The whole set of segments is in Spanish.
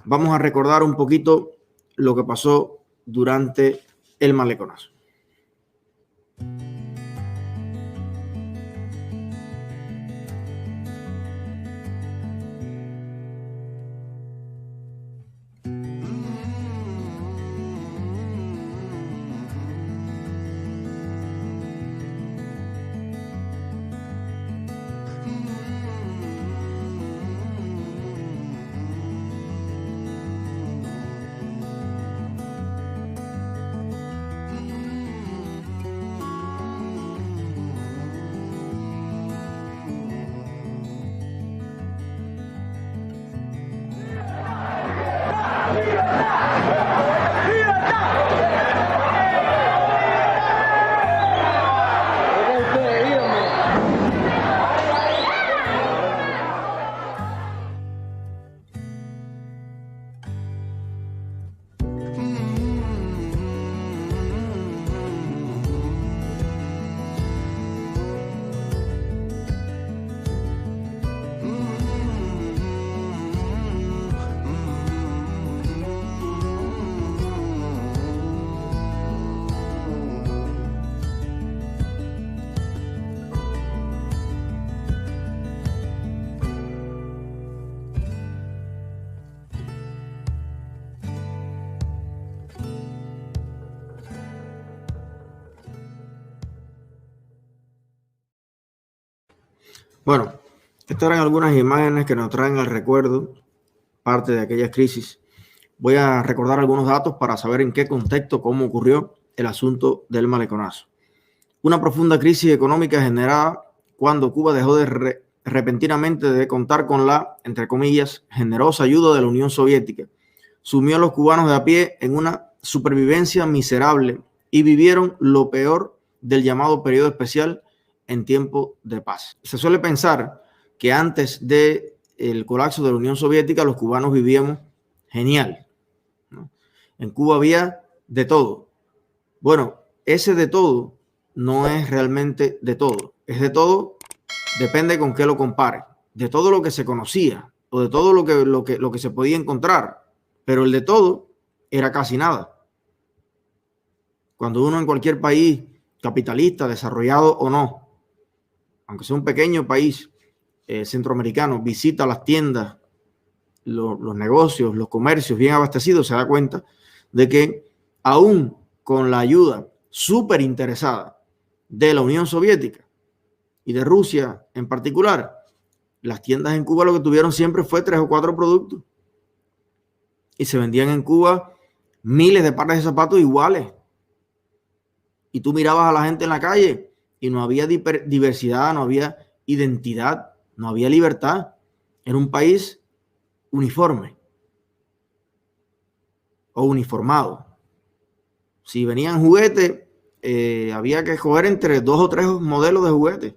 vamos a recordar un poquito lo que pasó durante el maleconazo. Bueno, estas eran algunas imágenes que nos traen al recuerdo parte de aquellas crisis. Voy a recordar algunos datos para saber en qué contexto, cómo ocurrió el asunto del maleconazo. Una profunda crisis económica generada cuando Cuba dejó repentinamente de contar con la, entre comillas, generosa ayuda de la Unión Soviética. Sumió a los cubanos de a pie en una supervivencia miserable y vivieron lo peor del llamado periodo especial en tiempo de paz. Se suele pensar que antes del colapso de la Unión Soviética los cubanos vivíamos genial, ¿no? En Cuba había de todo. Bueno, ese de todo no es realmente de todo. Es de todo, depende con qué lo compare. De todo lo que se conocía o de todo lo que se podía encontrar. Pero el de todo era casi nada. Cuando uno en cualquier país capitalista, desarrollado o no, aunque sea un pequeño país centroamericano, visita las tiendas, los negocios, los comercios bien abastecidos, se da cuenta de que aún con la ayuda súper interesada de la Unión Soviética y de Rusia en particular, las tiendas en Cuba lo que tuvieron siempre fue 3 o 4 productos. Y se vendían en Cuba miles de pares de zapatos iguales. Y tú mirabas a la gente en la calle y no había diversidad, no había identidad, no había libertad. Era un país uniforme o uniformado. Si venían juguetes, había que escoger entre 2 o 3 modelos de juguetes.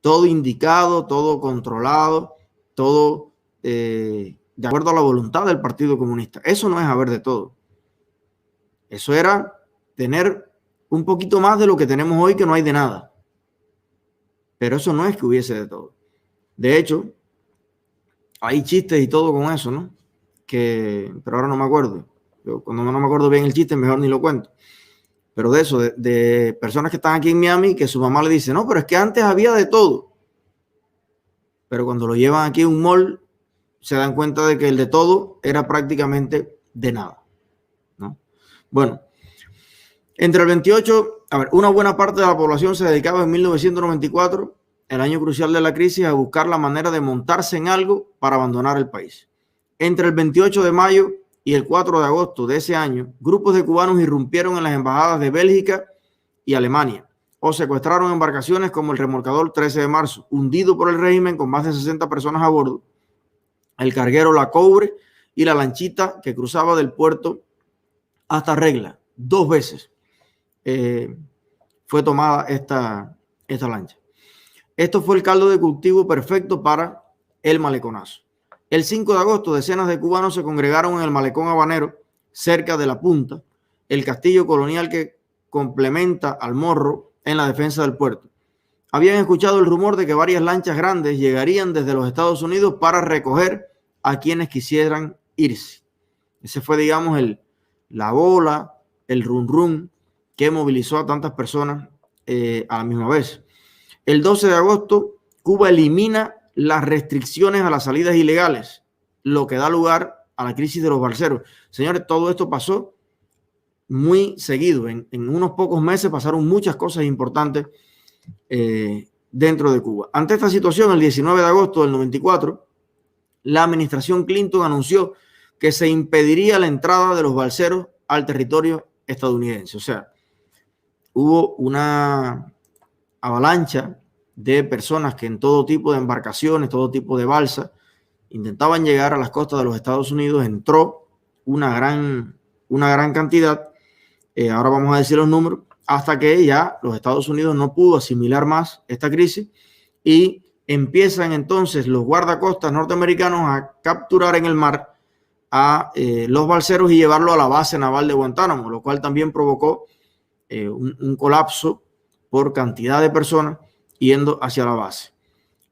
Todo indicado, todo controlado, todo de acuerdo a la voluntad del Partido Comunista. Eso no es haber de todo. Eso era tener un poquito más de lo que tenemos hoy, que no hay de nada. Pero eso no es que hubiese de todo. De hecho, hay chistes y todo con eso, ¿no? Pero ahora no me acuerdo. Cuando no me acuerdo bien el chiste, mejor ni lo cuento. Pero de eso, de personas que están aquí en Miami, que su mamá le dice, no, pero es que antes había de todo. Pero cuando lo llevan aquí a un mall, se dan cuenta de que el de todo era prácticamente de nada, ¿no? Bueno, entre el 28, una buena parte de la población se dedicaba en 1994, el año crucial de la crisis, a buscar la manera de montarse en algo para abandonar el país. Entre el 28 de mayo y el 4 de agosto de ese año, grupos de cubanos irrumpieron en las embajadas de Bélgica y Alemania o secuestraron embarcaciones como el remolcador 13 de marzo, hundido por el régimen con más de 60 personas a bordo, el carguero La Cobre y la lanchita que cruzaba del puerto hasta Regla. 2 veces fue tomada esta lancha. Esto fue el caldo de cultivo perfecto para el maleconazo. El 5 de agosto, decenas de cubanos se congregaron en el malecón habanero, cerca de La Punta, el castillo colonial que complementa al Morro en la defensa del puerto. Habían escuchado el rumor de que varias lanchas grandes llegarían desde los Estados Unidos para recoger a quienes quisieran irse. Ese fue, digamos, la bola, el run run que movilizó a tantas personas a la misma vez. El 12 de agosto, Cuba elimina las restricciones a las salidas ilegales, lo que da lugar a la crisis de los balseros. Señores, todo esto pasó muy seguido. En unos pocos meses pasaron muchas cosas importantes dentro de Cuba. Ante esta situación, el 19 de agosto del 94, la administración Clinton anunció que se impediría la entrada de los balseros al territorio estadounidense. O sea, hubo una avalancha de personas que en todo tipo de embarcaciones, todo tipo de balsas, intentaban llegar a las costas de los Estados Unidos. Entró una gran cantidad. Ahora vamos a decir los números, hasta que ya los Estados Unidos no pudo asimilar más esta crisis y empiezan entonces los guardacostas norteamericanos a capturar en el mar a los balseros y llevarlo a la base naval de Guantánamo, lo cual también provocó un colapso por cantidad de personas yendo hacia la base.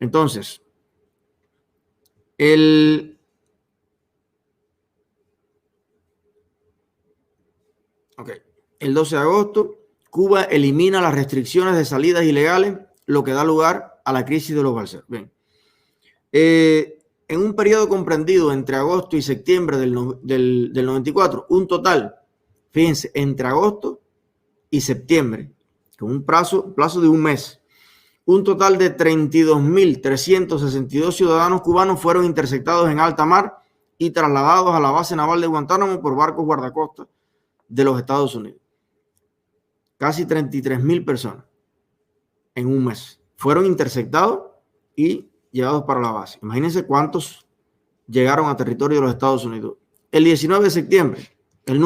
Entonces, el 12 de agosto, Cuba elimina las restricciones de salidas ilegales, lo que da lugar a la crisis de los balseros. Bien. En un periodo comprendido entre agosto y septiembre del 94, un total, fíjense, entre agosto y septiembre, con un plazo de un mes, un total de 32.362 ciudadanos cubanos fueron interceptados en alta mar y trasladados a la base naval de Guantánamo por barcos guardacostas de los Estados Unidos. Casi 33.000 personas en un mes fueron interceptados y llevados para la base. Imagínense cuántos llegaron a territorio de los Estados Unidos. El 9 de septiembre del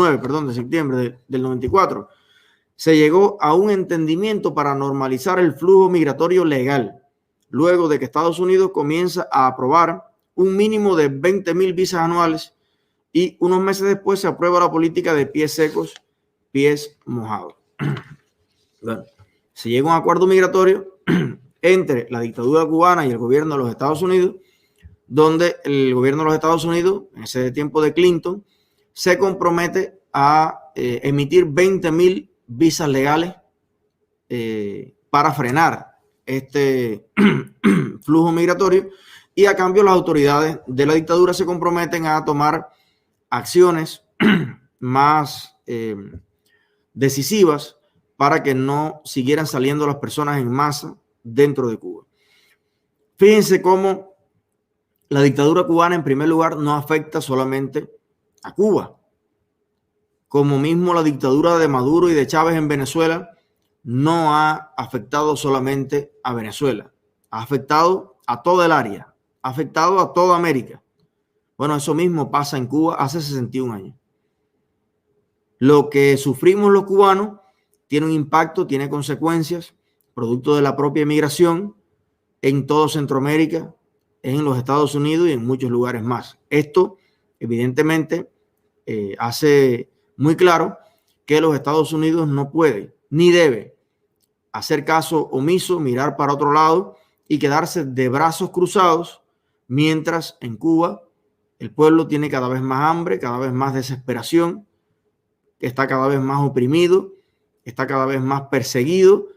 94, se llegó a un entendimiento para normalizar el flujo migratorio legal, luego de que Estados Unidos comienza a aprobar un mínimo de 20.000 visas anuales y unos meses después se aprueba la política de pies secos, pies mojados. Bueno, se llega a un acuerdo migratorio entre la dictadura cubana y el gobierno de los Estados Unidos, donde el gobierno de los Estados Unidos, en ese tiempo de Clinton, se compromete a emitir 20.000 visas legales para frenar este flujo migratorio, y a cambio las autoridades de la dictadura se comprometen a tomar acciones más decisivas para que no siguieran saliendo las personas en masa dentro de Cuba. Fíjense cómo la dictadura cubana, en primer lugar, no afecta solamente a Cuba. Como mismo la dictadura de Maduro y de Chávez en Venezuela no ha afectado solamente a Venezuela, ha afectado a toda el área, ha afectado a toda América. Bueno, eso mismo pasa en Cuba hace 61 años. Lo que sufrimos los cubanos tiene un impacto, tiene consecuencias, producto de la propia emigración en todo Centroamérica, en los Estados Unidos y en muchos lugares más. Esto, evidentemente, hace muy claro que los Estados Unidos no puede ni debe hacer caso omiso, mirar para otro lado y quedarse de brazos cruzados, mientras en Cuba el pueblo tiene cada vez más hambre, cada vez más desesperación, está cada vez más oprimido, está cada vez más perseguido,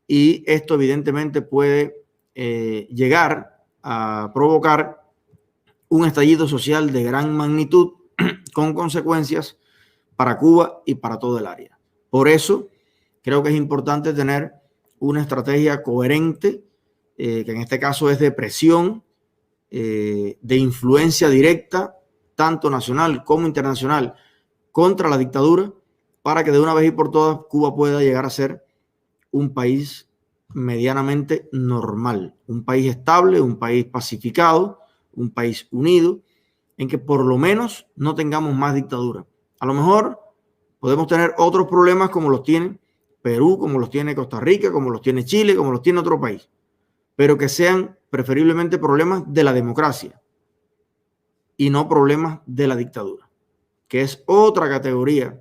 y esto evidentemente puede llegar a provocar un estallido social de gran magnitud con consecuencias para Cuba y para todo el área. Por eso creo que es importante tener una estrategia coherente, que en este caso es de presión, de influencia directa, tanto nacional como internacional, contra la dictadura, para que de una vez y por todas Cuba pueda llegar a ser un país medianamente normal, un país estable, un país pacificado, un país unido, en que por lo menos no tengamos más dictadura. A lo mejor podemos tener otros problemas como los tiene Perú, como los tiene Costa Rica, como los tiene Chile, como los tiene otro país, pero que sean preferiblemente problemas de la democracia y no problemas de la dictadura, que es otra categoría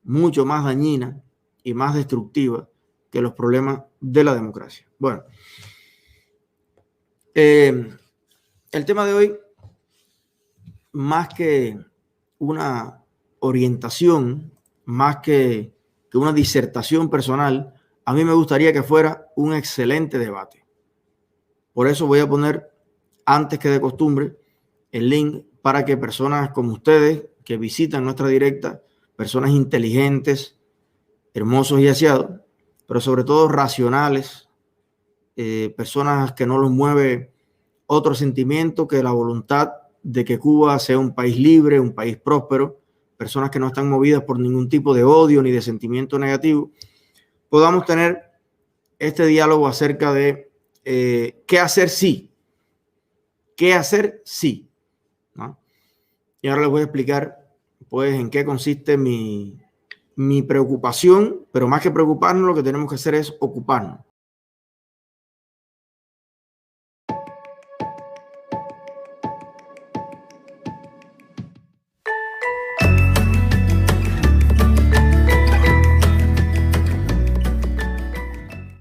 mucho más dañina y más destructiva que los problemas de la democracia. Bueno, el tema de hoy más que una orientación, más que una disertación personal, a mí me gustaría que fuera un excelente debate. Por eso voy a poner, antes que de costumbre, el link para que personas como ustedes que visitan nuestra directa, personas inteligentes, hermosos y aseados, pero sobre todo racionales, personas que no los mueve otro sentimiento que la voluntad de que Cuba sea un país libre, un país próspero, personas que no están movidas por ningún tipo de odio ni de sentimiento negativo, podamos tener este diálogo acerca de qué hacer sí, qué hacer sí, ¿no? Y ahora les voy a explicar pues en qué consiste mi preocupación, pero más que preocuparnos, lo que tenemos que hacer es ocuparnos.